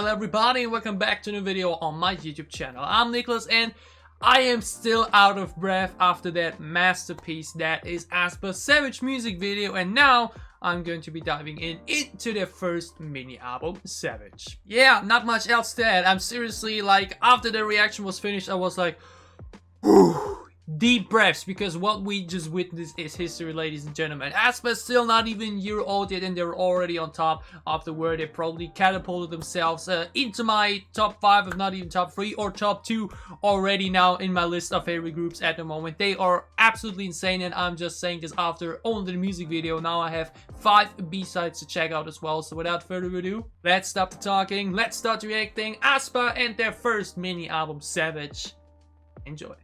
Hello everybody and welcome back to a new video on my YouTube channel. I'm Nicholas and I am still out of breath after that masterpiece that is aespa's Savage music video, and now I'm going to be diving into their first mini album, Savage. Yeah, not much else to add. I'm seriously like, after the reaction was finished, I was like, whew, deep breaths, because what we just witnessed is history, ladies and gentlemen. aespa's still not even a year old yet and they're already on top of the world. They probably catapulted themselves into my top 5, if not even top 3 or top 2 already now in my list of favorite groups at the moment. They are absolutely insane, and I'm just saying this after only the music video. Now I have 5 B-sides to check out as well. So without further ado, let's stop the talking, let's start reacting. aespa and their first mini album, Savage. Enjoy.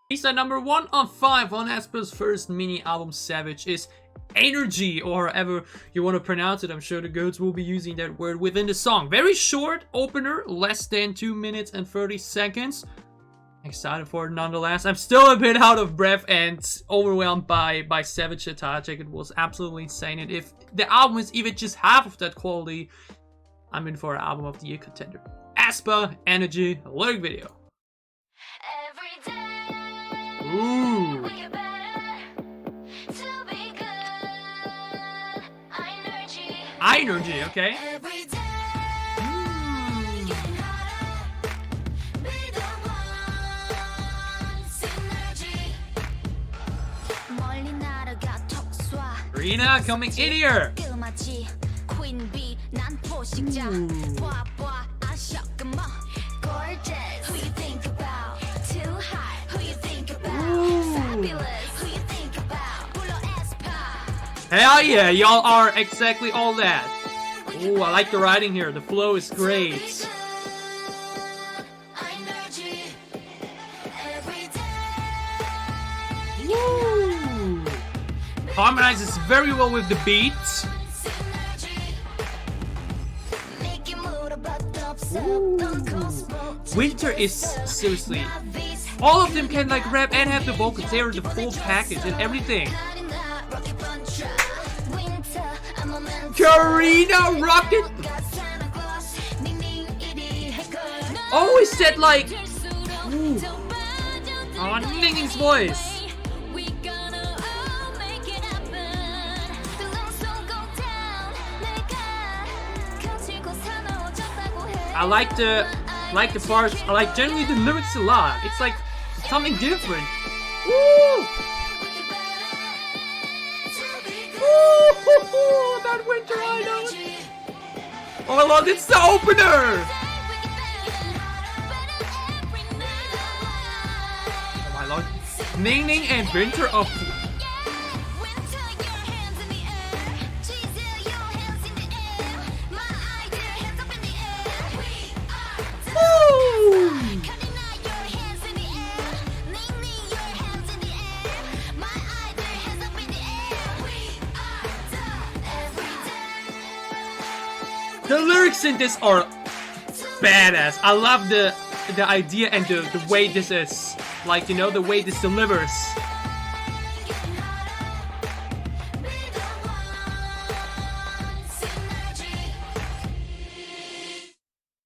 B-side number 1 on 5 on aespa's first mini album, Savage, is Aenergy, or however you want to pronounce it. I'm sure the goats will be using that word within the song. Very short opener, less than 2 minutes and 30 seconds. Excited for it nonetheless. I'm still a bit out of breath and overwhelmed by Savage attach. It was absolutely insane, and if the album is even just half of that quality, I'm in for an album of the year contender. aespa, Energy, lyric video. Ooh. Aenergy, okay. Karina coming in here. Hell yeah, y'all are exactly all that. Ooh, I like the writing here. The flow is great. Woo! Harmonizes very well with the beat. Ooh. Winter is seriously. All of them can like rap and have the vocals. They are the full package and everything. Karina Rocket! Always said like, ooh. Oh, Ninging's voice. I like the parts. I like generally the lyrics a lot. It's like something different. Woo! That winter, I know. Oh my lord, it's the opener! Oh my lord. Ning Ning and Winter of... The lyrics in this are badass. I love the idea and the way this is. Like, you know, the way this delivers.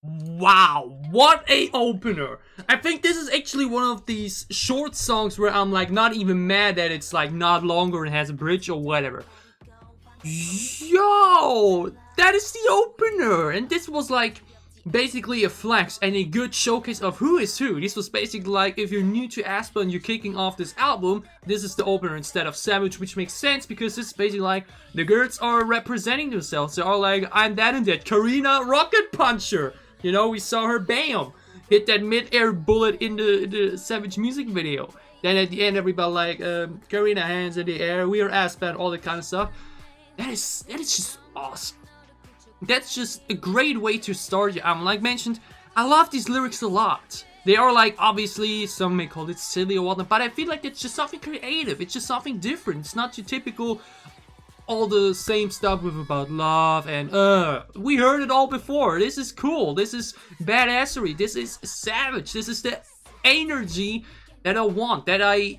Wow, what a opener. I think this is actually one of these short songs where I'm like not even mad that it's like not longer and has a bridge or whatever. Yo, that is the opener, and this was like basically a flex and a good showcase of who is who. This was basically like, if you're new to aespa and you're kicking off this album, this is the opener instead of Savage, which makes sense because it's basically like the girls are representing themselves. They are like, I'm that and that. Karina Rocket Puncher, you know, we saw her bam hit that mid-air bullet in the Savage music video. Then at the end everybody like, Karina hands in the air, we are aespa and all that kind of stuff. That is just awesome. That's just a great way to start your album. Like mentioned, I love these lyrics a lot. They are like, obviously, some may call it silly or whatnot, but I feel like it's just something creative. It's just something different. It's not your typical, all the same stuff with about love and, we heard it all before. This is cool. This is badassery. This is Savage. This is the energy that I want, that I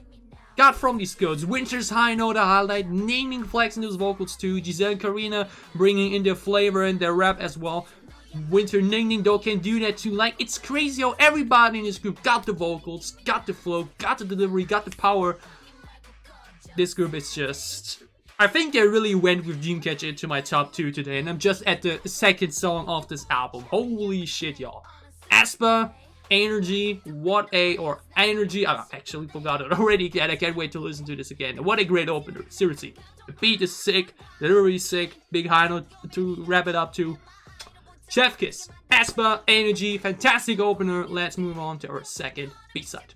got from these codes. Winter's high note, a highlight, naming flex in those vocals too. Giselle and Karina bringing in their flavor and their rap as well. Winter Ning Ning though can do that too. Like, it's crazy how everybody in this group got the vocals, got the flow, got the delivery, got the power. This group is just... I think they really went with Dreamcatcher into my top 2 today, and I'm just at the second song of this album. Holy shit, y'all. aespa, Aenergy, Aenergy. I actually forgot it already. Yeah, I can't wait to listen to this again. What a great opener, seriously. The beat is sick, the delivery is sick, big high note to wrap it up to. Chef Kiss, aespa, Aenergy, fantastic opener. Let's move on to our second B-side.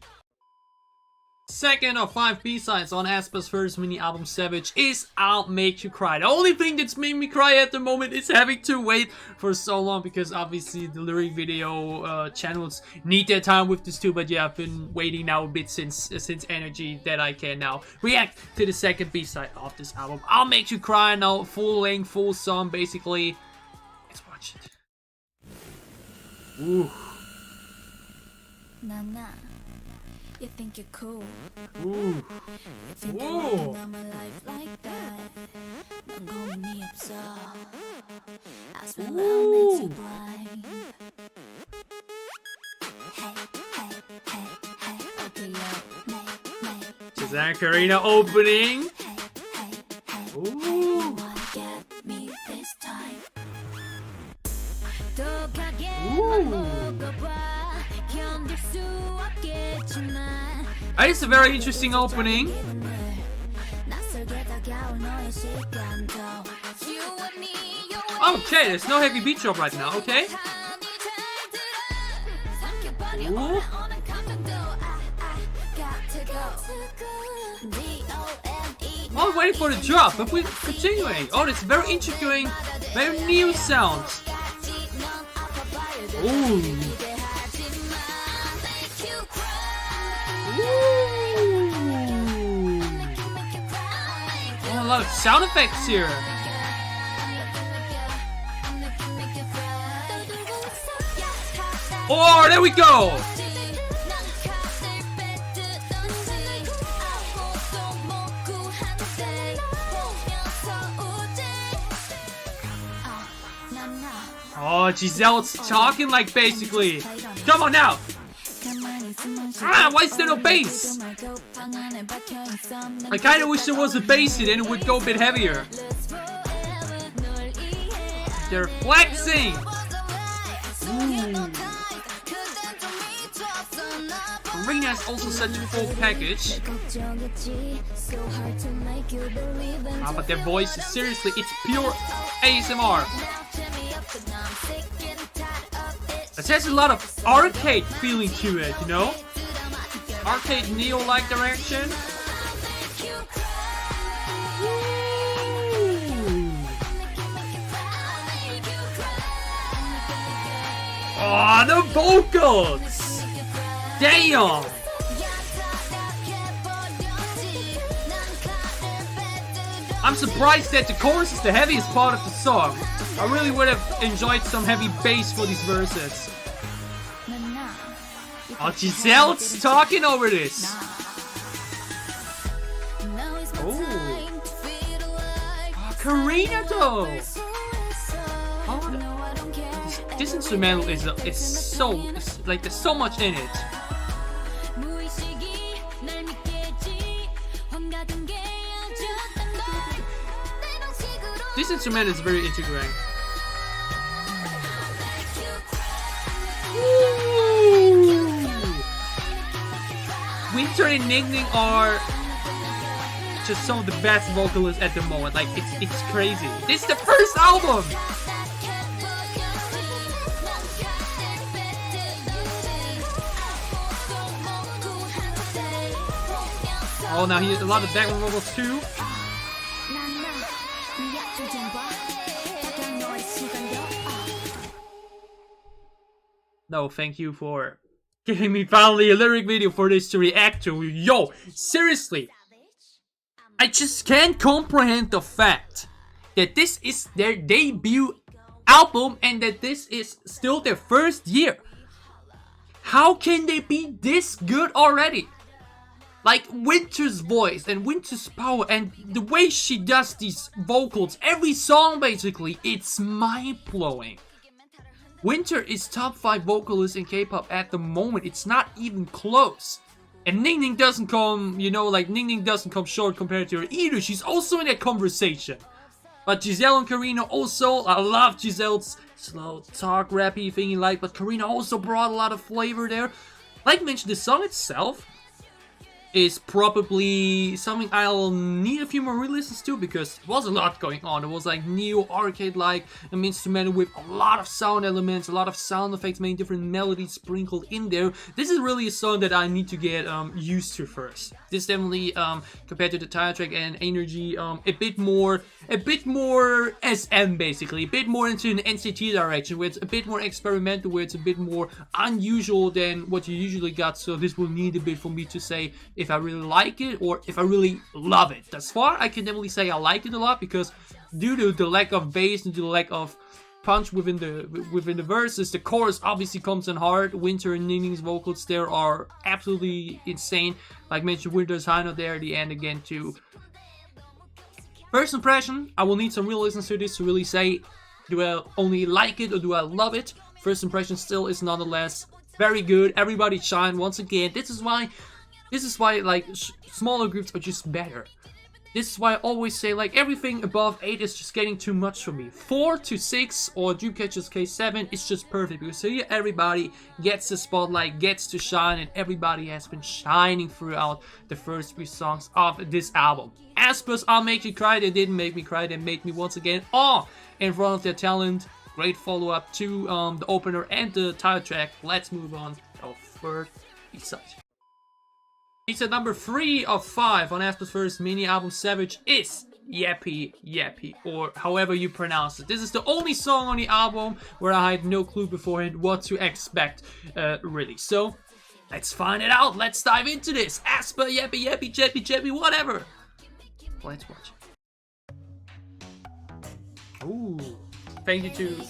Second of 5 B-sides on aespa's first mini-album Savage is I'll Make You Cry. The only thing that's made me cry at the moment is having to wait for so long, because obviously the lyric video channels need their time with this too. But yeah, I've been waiting now a bit since Energy that I can now react to the second B-side of this album. I'll Make You Cry now, full length, full song basically. Let's watch it. Ooh. Nana. You think you're cool. Ooh. You think you're living on my life like that. 넌 고민이 없어. I swear I'll make you blind. Hey, hey, hey, hey. Okay, yo. Shazam Karina opening. Hey, hey, hey. Ooh. Wanna get me this time. 독하게 먹어봐. 견딜 수 없겠지만. It's a very interesting opening. Okay, there's no heavy beat drop right now, okay? Ooh. Oh, waiting for the drop, but we're continuing. Oh, it's very intriguing, very new sounds. Ooh. A lot of sound effects here. Oh, there we go. Oh, Giselle's talking like basically. Come on now. Ah, why is there no bass? I kinda wish there was a bass, then it would go a bit heavier. They're flexing! Karina is also such a full package. Ah, but their voice is seriously, it's pure ASMR. It has a lot of arcade feeling to it, you know? Arcade neo-like direction. Oh, the vocals! Damn! I'm surprised that the chorus is the heaviest part of the song. I really would have enjoyed some heavy bass for these verses. Oh, Giselle's talking over this. Oh, Karina though. Oh, this instrumental is like there's so much in it. This instrument is very integrating. Winter and Ning Ning are just some of the best vocalists at the moment. Like, it's crazy. This is the first album! Oh, now he has a lot of background vocals too. No, thank you for giving me finally a lyric video for this to react to. Yo, seriously, I just can't comprehend the fact that this is their debut album and that this is still their first year. How can they be this good already? Like, Winter's voice and Winter's power and the way she does these vocals, every song basically, it's mind-blowing. Winter is top 5 vocalist in K-pop at the moment. It's not even close. And Ning Ning doesn't come, you know, like Ning Ning doesn't come short compared to her either. She's also in that conversation. But Giselle and Karina also, I love Giselle's slow talk rappy thingy like, but Karina also brought a lot of flavor there. Like mentioned, the song itself is probably something I'll need a few more re-listens to, because there was a lot going on. It was like neo arcade like an instrumental with a lot of sound elements, a lot of sound effects, many different melodies sprinkled in there. This is really a song that I need to get used to first. This definitely compared to the title track and Energy, a bit more SM basically, a bit more into an NCT direction, where it's a bit more experimental, where it's a bit more unusual than what you usually got. So this will need a bit for me to say if I really like it or if I really love it. Thus far, I can definitely say I like it a lot, because due to the lack of bass and to the lack of punch within the verses, the chorus obviously comes in hard. Winter and Ning Ning's vocals there are absolutely insane. Like mentioned, Winter's high note there at the end again too. First impression, I will need some real listens to this to really say, do I only like it or do I love it? First impression still is nonetheless very good. Everybody shine once again. This is why like smaller groups are just better. This is why I always say like everything above 8 is just getting too much for me. 4 to 6 or Dreamcatcher's case 7 is just perfect, because here everybody gets the spotlight, gets to shine, and everybody has been shining throughout the first 3 songs of this album. aespa's I'll Make You Cry, they didn't make me cry, they made me once again awe in front of their talent. Great follow-up to the opener and the title track. Let's move on to our third B-side. B-side number 3 of 5 on aespa's first mini album Savage is Yeppy Yeppy, or however you pronounce it. This is the only song on the album where I had no clue beforehand what to expect, really. So, let's find it out. Let's dive into this. aespa, Yeppy Yeppy, Jeppy Jeppy, whatever. Let's watch it. Ooh. Thank you to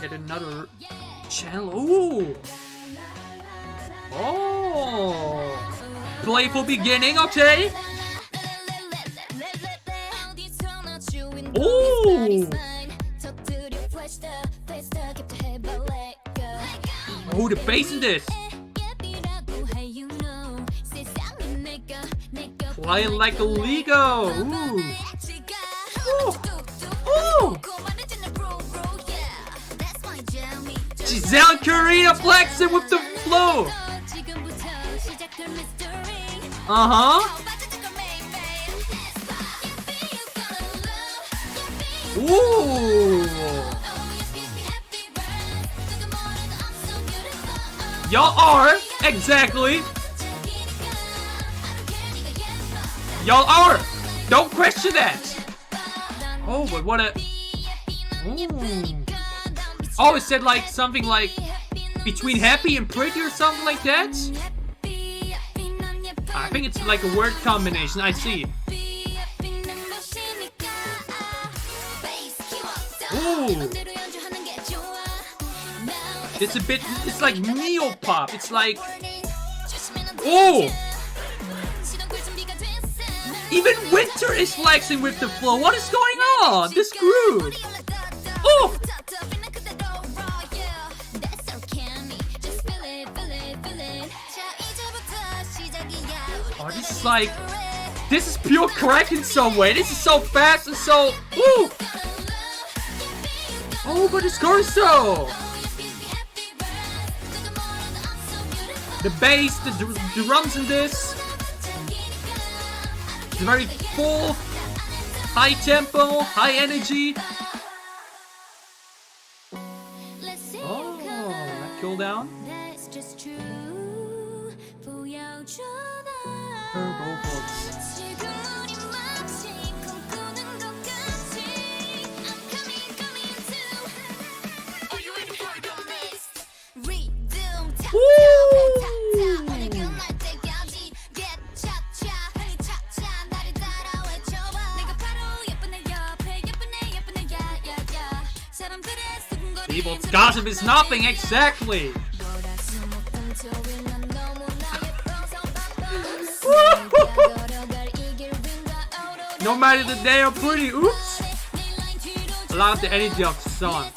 get another channel. Ooh. Oh. Playful beginning, okay. Ooh. Oh, the bass in this. Flying like a Lego. Ooh. Ooh. Ooh. Giselle and Karina flexing with the flow. Uh-huh. Ooh. Y'all are, exactly. Y'all are. Don't question that. Oh, but what a... Ooh. Oh, it said like something like between happy and pretty or something like that? I think it's like a word combination, I see. Ooh. It's a bit, it's like neo-pop. It's like... Ooh. Even Winter is flexing with the flow. What is going on? This groove. Ooh. Oh, this is like... This is pure crack in some way. This is so fast and so... Ooh. Oh, but it's Corso. The bass, the drums in this. It's very full, high tempo, high energy. Oh, that cool down. Her vocals. People's gossip is nothing, exactly. No matter the day or pretty, oops. I love the energy of the song.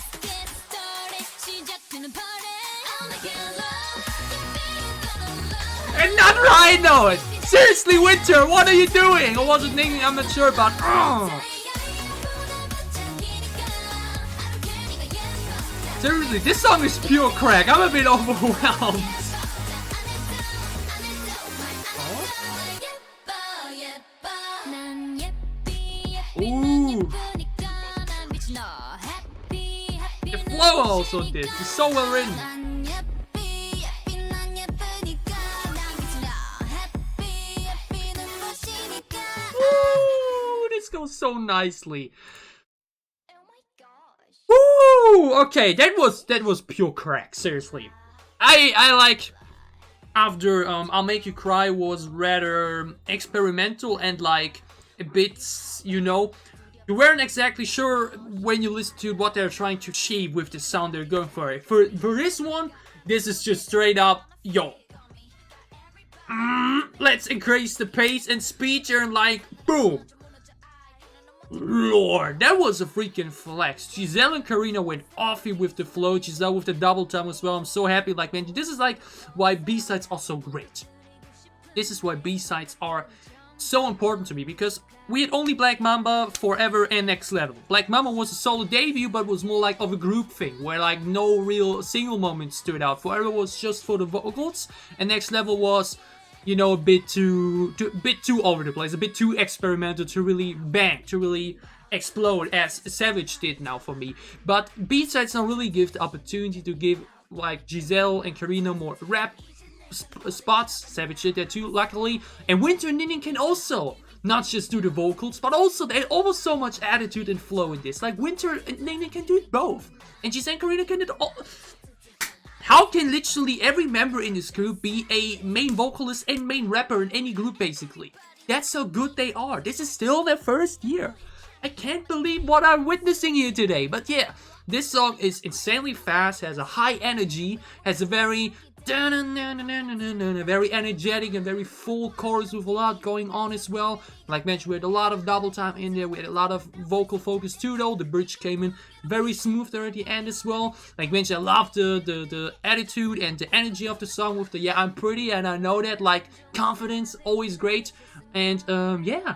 And not high note! Seriously, Winter, what are you doing? Or was it Ning? I'm not sure about. Seriously, this song is pure crack. I'm a bit overwhelmed. Ooh. The flow also did. It's so well written. Ooh, this goes so nicely. Woo! Okay, that was pure crack. Seriously, I like after I'll Make You Cry was rather experimental and like a bit, you know, you weren't exactly sure when you listen to what they're trying to achieve with the sound they're going for. For this one, this is just straight up, yo. Let's increase the pace and speed and like boom. Lord, that was a freaking flex. Giselle and Karina went offy with the flow. Giselle with the double time as well. I'm so happy. Like, man, this is like why B-sides are so great. This is why B-sides are so important to me, because we had only Black Mamba, Forever, and Next Level. Black Mamba was a solo debut, but was more like of a group thing, where like no real single moment stood out. Forever was just for the vocals, and Next Level was, you know, a bit too over the place, a bit too experimental to really bang, to really explode as Savage did now for me. But B-sides now really give the opportunity to give like Giselle and Karina more rap spots. Savage did that too, luckily. And Winter and Ninin can also not just do the vocals, but also there's almost so much attitude and flow in this. Like Winter and Ninin can do it both, and Giselle and Karina can do it all. How can literally every member in this group be a main vocalist and main rapper in any group, basically? That's how good they are. This is still their first year. I can't believe what I'm witnessing here today. But yeah, this song is insanely fast, has a high energy, has a very very energetic and very full chorus with a lot going on as well. Like mentioned, we had a lot of double time in there. We had a lot of vocal focus too, though. The bridge came in very smooth there at the end as well. Like mentioned, I love the attitude and the energy of the song with the "yeah, I'm pretty and I know that," like confidence, always great. And yeah,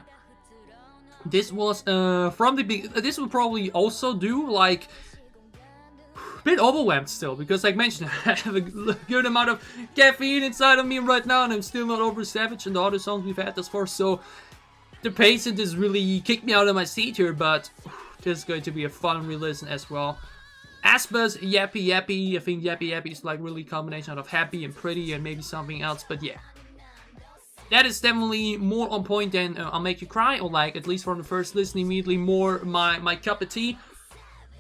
this was from the beginning. This will probably also do like bit overwhelmed still, because like mentioned, I have a good amount of caffeine inside of me right now, and I'm still not over Savage and the other songs we've had thus far, so the pace in this really kicked me out of my seat here. But this is going to be a fun re-listen as well. aespa's Yeppy Yeppy, I think Yeppy Yeppy is like really a combination of happy and pretty and maybe something else, but yeah. That is definitely more on point than I'll Make You Cry, or like at least from the first listen immediately more my cup of tea.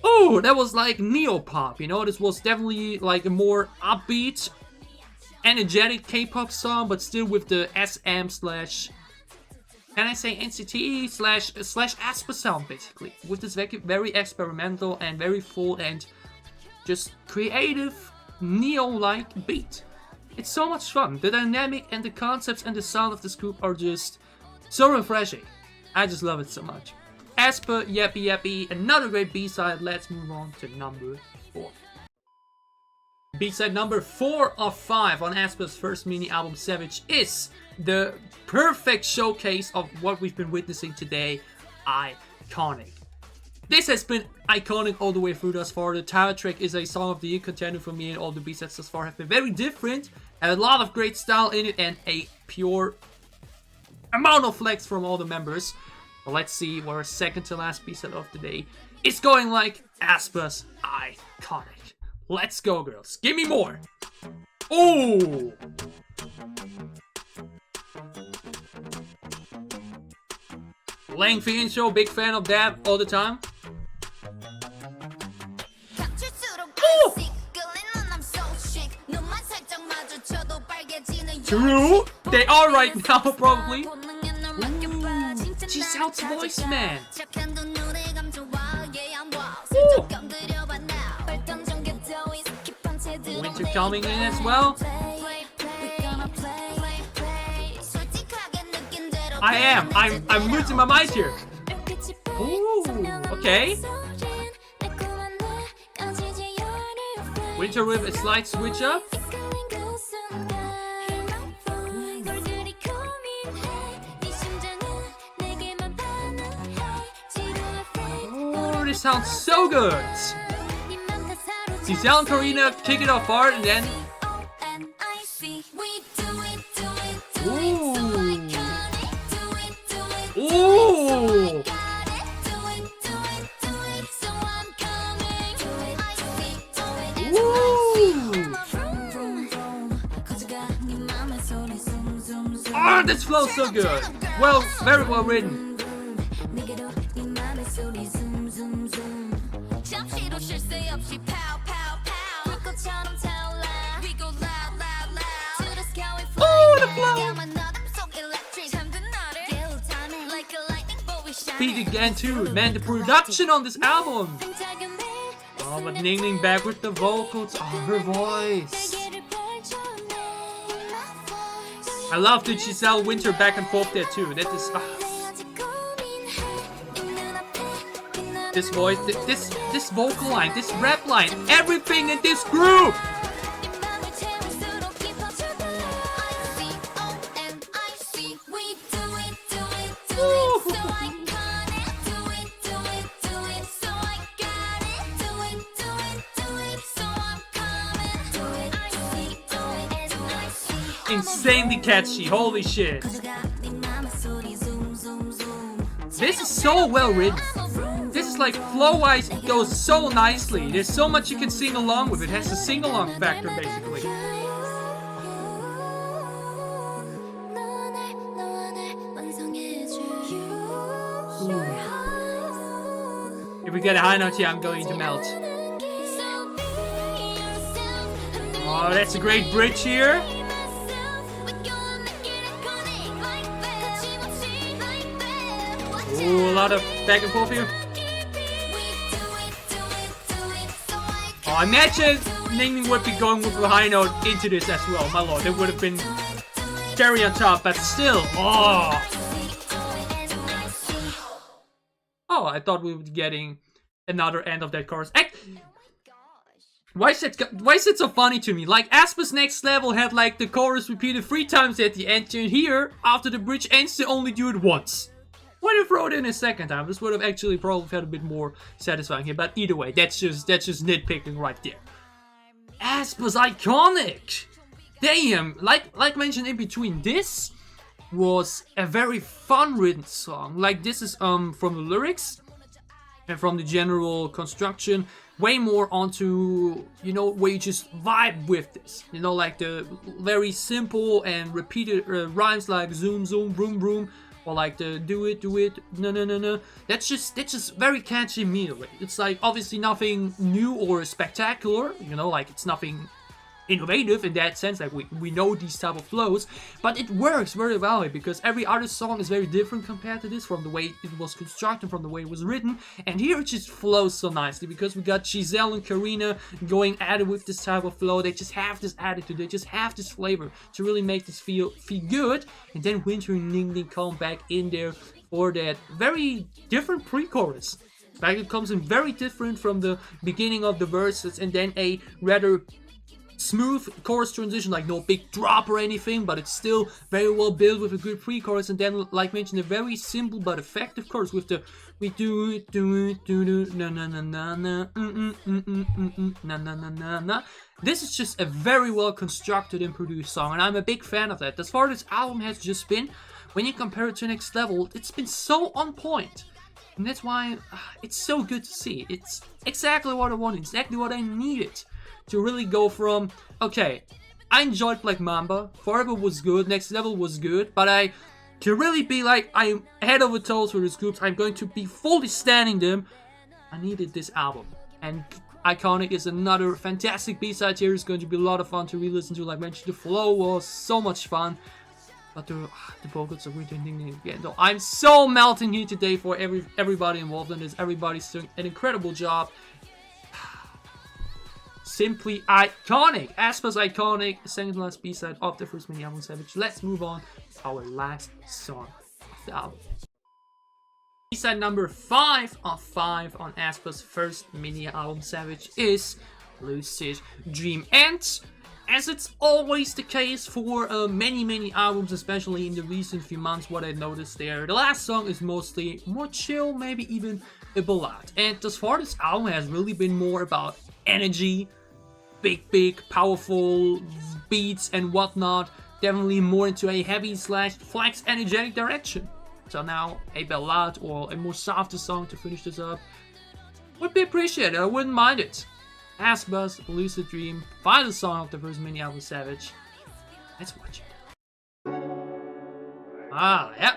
Oh, that was like neo-pop, you know? This was definitely like a more upbeat, energetic K-pop song, but still with the SM slash, can I say NCT slash aespa sound, basically. With this very experimental and very full and just creative, neo-like beat. It's so much fun. The dynamic and the concepts and the sound of this group are just so refreshing. I just love it so much. aespa Yeppy Yeppy, another great B-side. Let's move on to number 4. B-side number 4 of 5 on aespa's first mini album Savage is the perfect showcase of what we've been witnessing today, Iconic. This has been iconic all the way through thus far. The title track is a song of the year contender for me, and all the B-sides thus far have been very different, and a lot of great style in it, and a pure amount of flex from all the members. Well, let's see where our second to last B-side of the day is going like aespa's Iconic. Let's go, girls. Give me more. Oh! Lengthy intro, big fan of that all the time. Oh! True, they are right now, probably. Ooh, Giselle's voice, man. Ooh. Winter coming in as well. I am. I'm losing my mind here. Ooh, okay. Winter with a slight switch up. this sounds so good. Giselle and Karina kick it off hard and then... Ooh. Ooh. Oh, this flows so good. Well, very well written. Oh, the flow. Speed again too. Man, the production on this album. Oh, but Ning Ning back with the vocals. Oh, her voice. I love the Giselle Winter back and forth there too. That is this voice, this vocal line, this rap line, everything in this group. Insanely catchy, holy shit. This is so well written. This is like flow-wise, it goes so nicely. There's so much you can sing along with. It has a sing-along factor basically. If we get a high note here, I'm going to melt. Oh, that's a great bridge here. Ooh, a lot of back and forth here. Oh, imagine Ning Ning would be going with a high note into this as well. My lord, it would have been cherry on top, but still. Oh. Oh, I thought we would be getting another end of that chorus. Why is it so funny to me? Like, aespa's Next Level had like the chorus repeated 3 times at the end, and here, after the bridge ends, they only do it once. Why did you throw it in a second time? This would have actually probably felt a bit more satisfying here, but either way, that's just nitpicking right there. aespa's iconic! Damn! Like mentioned in between, this was a very fun written song. Like, this is from the lyrics and from the general construction, way more onto, you know, where you just vibe with this. You know, like the very simple and repeated rhymes like zoom zoom, vroom vroom, or like the do it, no no no no. That's just very catchy immediately. It's like obviously nothing new or spectacular, you know, like it's nothing innovative in that sense, like we know these type of flows, but it works very well because every other song is very different compared to this, from the way it was constructed, from the way it was written, and here it just flows so nicely because we got Giselle and Karina going at it with this type of flow. They just have this attitude, they just have this flavor to really make this feel good, and then Winter and Ning Ning come back in there for that very different pre-chorus. Like, it comes in very different from the beginning of the verses, and then a rather smooth chorus transition, like no big drop or anything, but it's still very well built with a good pre-chorus, and then, like mentioned, a very simple but effective chorus with the we do it na na na na na na na na na. This is just a very well constructed and produced song, and I'm a big fan of that. As far as this album has just been, when you compare it to Next Level, it's been so on point. And that's why it's so good to see. It's exactly what I wanted, exactly what I needed. To really go from, okay, I enjoyed Black Mamba, Forever was good, Next Level was good, but to really be like, I'm head over toes for these groups, I'm going to be fully standing them, I needed this album. And Iconic is another fantastic B-side here. It's going to be a lot of fun to re-listen to. Like mentioned, the flow was so much fun. But the vocals are really Ning again. Though I'm so melting here today for everybody involved in this. Everybody's doing an incredible job. Simply iconic. aespa's Iconic, second last B-side of the first mini album Savage. Let's move on to our last song of the album. B-side number 5 of 5 on aespa's first mini album Savage is Lucid Dream. And as it's always the case for many albums, especially in the recent few months, what I noticed there, the last song is mostly more chill, maybe even a ballad. And thus far, this album has really been more about energy, big, powerful beats and whatnot. Definitely more into a heavy / flex energetic direction. So now a ballad or a more softer song to finish this up would be appreciated. I wouldn't mind it. aespa's Lucid Dream, final song of the first mini album Savage. Let's watch it. Yeah.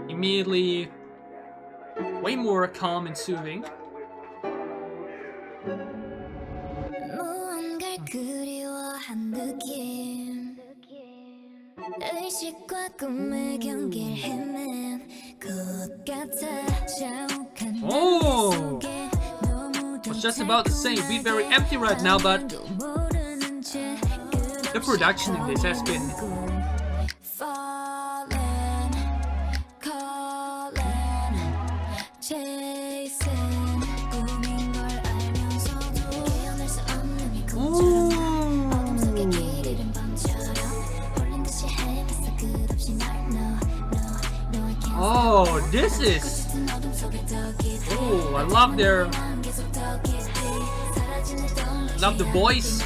Immediately way more calm and soothing. 무언가를 그리워한 느낌 의식과 꿈의 경계를 헤맨 것 같아 자욱한 Oh! 속에 I was just about to say, beat very empty right now, but the production in this has been Oh, this is... Oh, I love the voice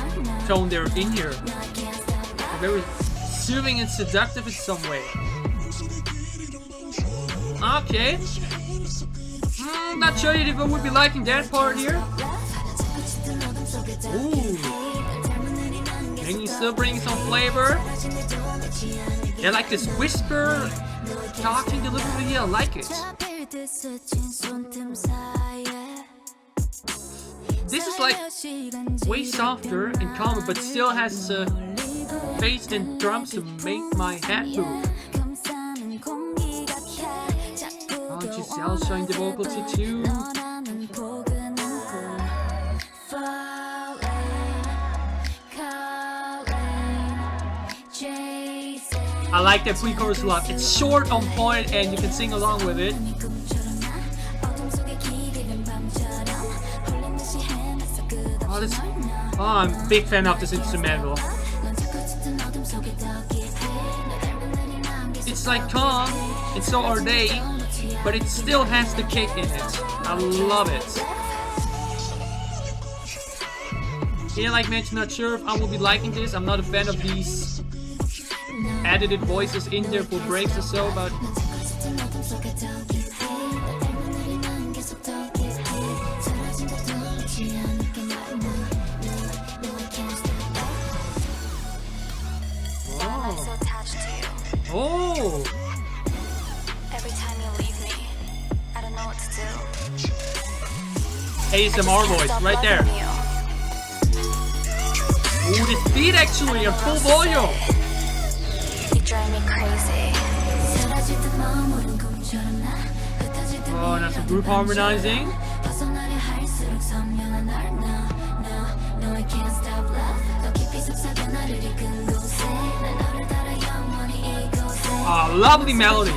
tone they're in here. Very soothing and seductive in some way. Okay. Not sure if I would be liking that part here. Ooh. Still bringing some flavor. Yeah, like this whisper talking delivery, yeah, I like it. This is like way softer and calmer, but still has bass and drums to make my head move. Oh, Giselle showing the vocals too. I like that pre-chorus a lot. It's short, on point, and you can sing along with it. Oh, I'm a big fan of this instrumental. It's like calm, and so are they, but it still has the kick in it. I love it. Yeah, like mentioned, not sure if I will be liking this. I'm not a fan of these edited voices in there for breaks or so, but oh. Every time you leave me, I don't know what to do. ASMR voice right there. Ooh, this beat actually at full volume. You drive me crazy. Oh, and that's some group harmonizing. Oh, lovely melody.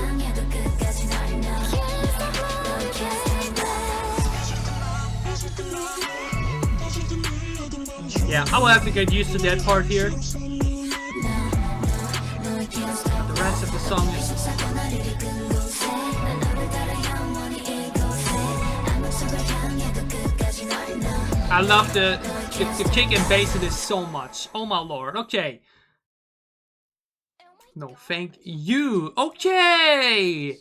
Yeah, I will have to get used to that part here. The rest of the song is... I love the kick and bass of this so much. Oh my lord. Okay. No, thank you. Okay.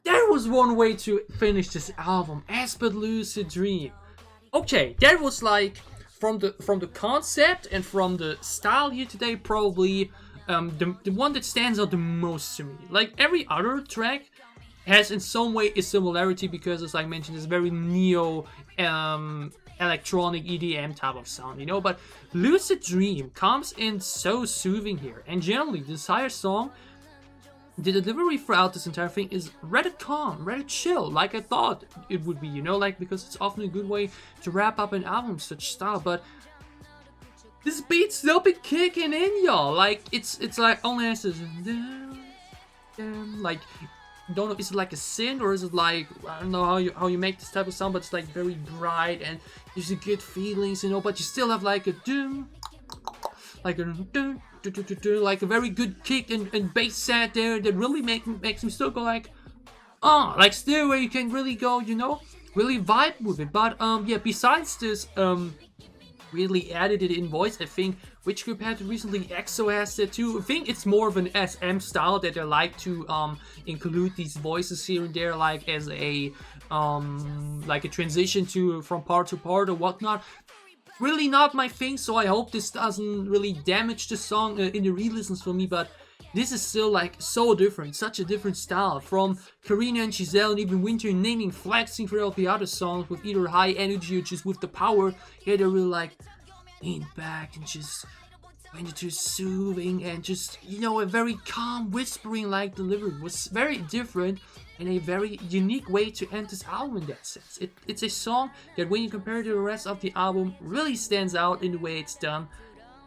There was one way to finish this album. aespa Lucid Dream. Okay, that was like from the concept and from the style here today, probably the one that stands out the most to me. Like every other track has in some way a similarity because, as I mentioned, it's very neo electronic EDM type of sound, you know, but Lucid Dream comes in so soothing here, and generally the entire song, the delivery throughout this entire thing is rather calm, rather chill, like I thought it would be, you know, like, because it's often a good way to wrap up an album such style, but this beat still be kicking in, y'all. Like it's like only has this like, don't know, is it like a synth or is it like, I don't know how you make this type of sound, but it's like very bright and gives you good feelings, you know, but you still have like a doom, like a doom, like a very good kick and bass set there that really makes me still go like, like still where you can really go, you know, really vibed with it. But yeah, besides this really added it in voice, I think, which group had it recently, EXO has it too. I think it's more of an SM style that they like to include these voices here and there, like as a transition to from part to part or whatnot. Really not my thing, so I hope this doesn't really damage the song in the re-listens for me, but this is still like so different, such a different style from Karina and Giselle and even Winter naming flexing for all the other songs with either high energy or just with the power. Yeah, they're really like lean back and just went into soothing and just, you know, a very calm whispering like delivery. It was very different and a very unique way to end this album in that sense. It's a song that when you compare it to the rest of the album really stands out in the way it's done.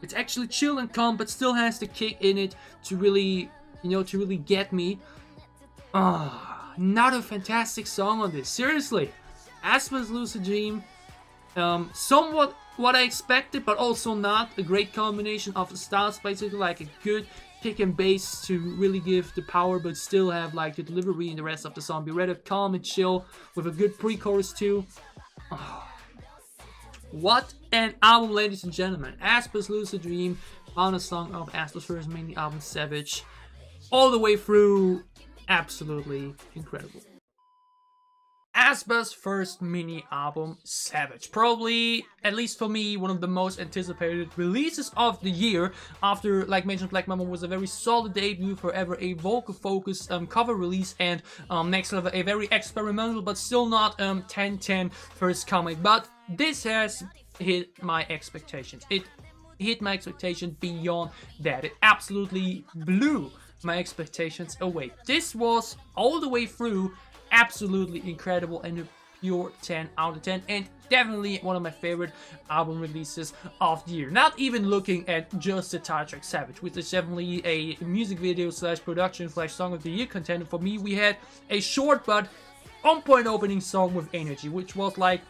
It's actually chill and calm, but still has the kick in it to really, you know, to really get me. Not a fantastic song on this. Seriously, aespa's Lucid Dream, somewhat what I expected, but also not a great combination of the styles. Basically, like a good kick and bass to really give the power, but still have like the delivery in the rest of the song. Be rather calm and chill with a good pre-chorus too. What an album, ladies and gentlemen. aespa's Lucid Dream, bonus song of aespa's first mini album, Savage. All the way through, absolutely incredible. aespa's first mini album, Savage. Probably, at least for me, one of the most anticipated releases of the year. After, like mentioned, Black Mamba was a very solid debut, forever a vocal-focused cover release, and Next Level a very experimental, but still not 10/10 first comic. But this has hit my expectations. It hit my expectations beyond that. It absolutely blew my expectations away. This was all the way through absolutely incredible and a pure 10 out of 10, and definitely one of my favorite album releases of the year. Not even looking at just the title track Savage, which is definitely a music video slash production slash song of the year contender. For me, we had a short but on point opening song with Energy, which was like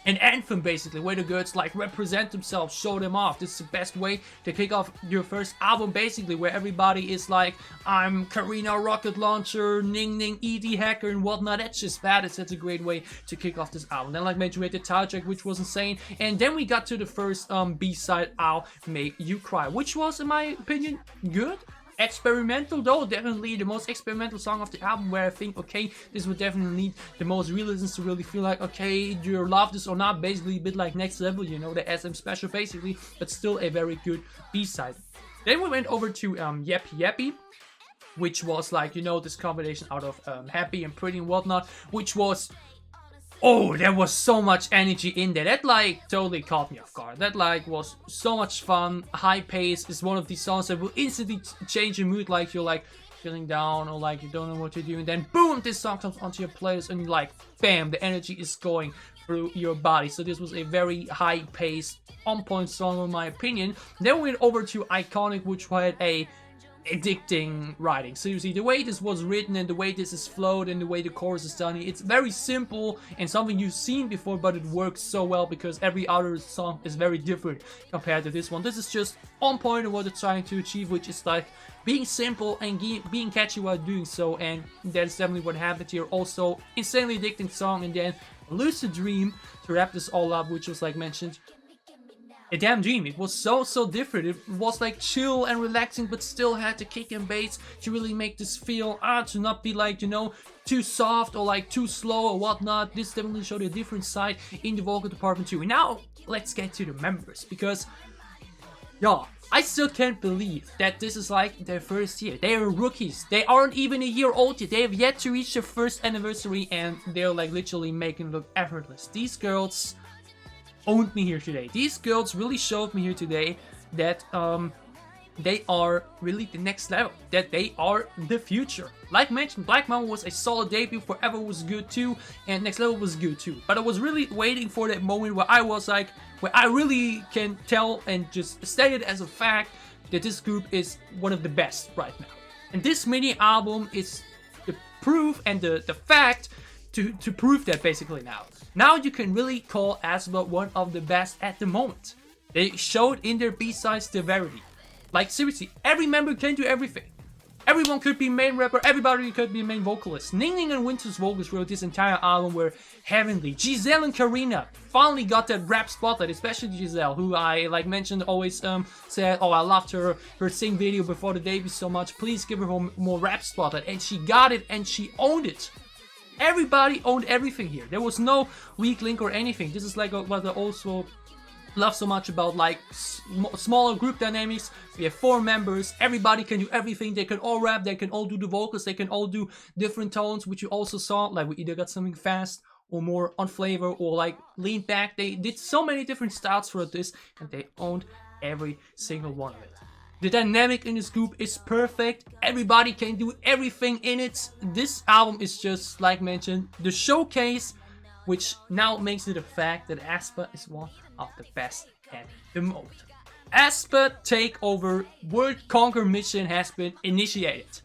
an anthem basically, where the girls like represent themselves, show them off. This is the best way to kick off your first album basically, where everybody is like, I'm Karina Rocket Launcher, Ning Ning, ED Hacker and whatnot. That's just bad. That's a great way to kick off this album. Then like mentioned, we had the title track, which was insane, and then we got to the first B-side, I'll Make You Cry, which was in my opinion good. Experimental though, definitely the most experimental song of the album, where I think, okay, this would definitely need the most re-listens to really feel like, okay, do you love this or not, basically a bit like Next Level, you know, the SM special basically, but still a very good B-side. Then we went over to YEPPI YEPPI, which was like, you know, this combination out of Happy and Pretty and whatnot, which was, oh, there was so much energy in there. That like totally caught me off guard. That like was so much fun. High pace is one of these songs that will instantly change your mood, like you're like feeling down or like you don't know what to do, and then boom, this song comes onto your playlist and you're like, bam, the energy is going through your body. So this was a very high paced, on point song in my opinion. Then we went over to Iconic, which had a addicting writing. Seriously, the way this was written and the way this is flowed and the way the chorus is done, it's very simple and something you've seen before, but it works so well because every other song is very different compared to this one. This is just on point of what they're trying to achieve, which is like being simple and being catchy while doing so, and that's definitely what happened here. Also, insanely addicting song, and then Lucid Dream to wrap this all up, which was like mentioned, a damn dream. It was so different. It was like chill and relaxing, but still had the kick and bass to really make this feel, to not be like, you know, too soft or like too slow or whatnot. This definitely showed a different side in the vocal department too. And now let's get to the members, because y'all, I still can't believe that this is like their first year. They are rookies. They aren't even a year old yet. They have yet to reach their first anniversary, and they're like literally making it look effortless. These girls owned me here today. These girls really showed me here today that they are really the next level, that they are the future. Like mentioned, Black Mamba was a solid debut, Forever was good too, and Next Level was good too. But I was really waiting for that moment where I was like, where I really can tell and just state it as a fact that this group is one of the best right now. And this mini album is the proof and the fact to prove that basically now. Now you can really call aespa one of the best at the moment. They showed in their B-side severity. Like seriously, every member can do everything. Everyone could be main rapper, everybody could be main vocalist. Ning Ning and Winter's vocals wrote this entire album were heavenly. Giselle and Karina finally got that rap spotlight, especially Giselle, who I, like mentioned, always said, oh, I loved her sing video before the debut so much, please give her more rap spotlight. And she got it, and she owned it. Everybody owned everything here. There was no weak link or anything. This is like what I also love so much about like smaller group dynamics. We have 4 members, everybody can do everything, they can all rap, they can all do the vocals, they can all do different tones, which you also saw, like we either got something fast or more on flavor or like lean back. They did so many different styles for this, and they owned every single one of it. The dynamic in this group is perfect, everybody can do everything in it. This album is just, like mentioned, the showcase, which now makes it a fact that aespa is one of the best at the moment. aespa Takeover World Conquer mission has been initiated.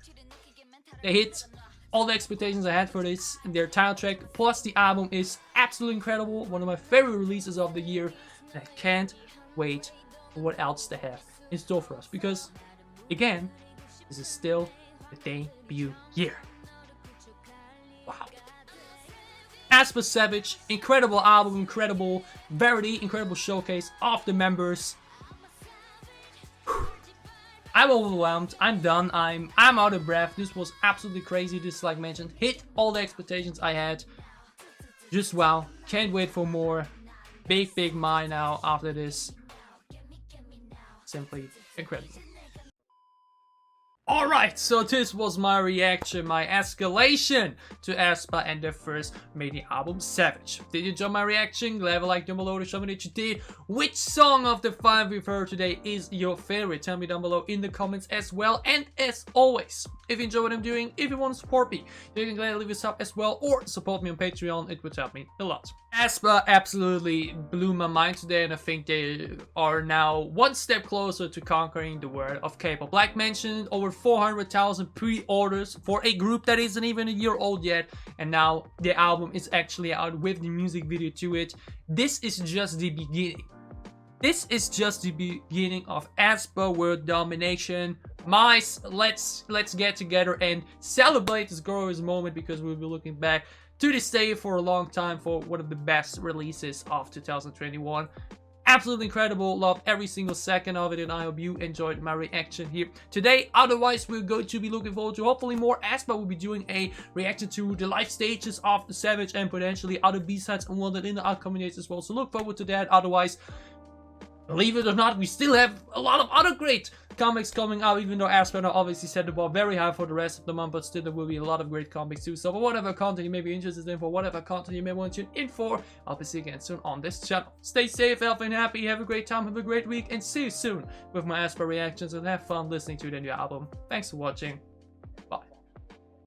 They hit all the expectations I had for this. Their title track plus the album is absolutely incredible. One of my favorite releases of the year. And I can't wait for what else they have in store for us. Because, again, this is still the debut year. Wow. aespa Savage, incredible album, incredible variety, incredible showcase of the members. I'm overwhelmed, I'm done, I'm out of breath. This was absolutely crazy. This, like mentioned, hit all the expectations I had. Just wow, can't wait for more. Big mind now after this. Simply incredible. Alright, so this was my reaction, my escalation to aespa and their first mini album, Savage. Did you enjoy my reaction? Leave a like down below to show me that you did. Which song of the 5 we've heard today is your favorite? Tell me down below in the comments as well. And as always, if you enjoy what I'm doing, if you want to support me, you can gladly leave a sub as well, or support me on Patreon, it would help me a lot. aespa absolutely blew my mind today, and I think they are now one step closer to conquering the world of K-pop. Like mentioned, over 400,000 pre-orders for a group that isn't even a year old yet, and now the album is actually out with the music video to it. This is just the beginning. This is just the beginning of aespa world domination. Mice, let's get together and celebrate this glorious moment, because we'll be looking back to this day for a long time for one of the best releases of 2021. Absolutely incredible, loved every single second of it, and I hope you enjoyed my reaction here today. Otherwise, we're going to be looking forward to hopefully more aespa. We'll be doing a reaction to the live stages of the Savage and potentially other B-sides and whatnot in the upcoming days as well, so look forward to that. Otherwise, believe it or not, we still have a lot of other great comics coming out, even though aespa obviously set the bar very high for the rest of the month, but still there will be a lot of great comics too. So for whatever content you may be interested in, for whatever content you may want to tune in for, I'll be seeing you again soon on this channel. Stay safe, healthy, and happy. Have a great time, have a great week, and see you soon with my aespa reactions, and have fun listening to the new album. Thanks for watching. Bye.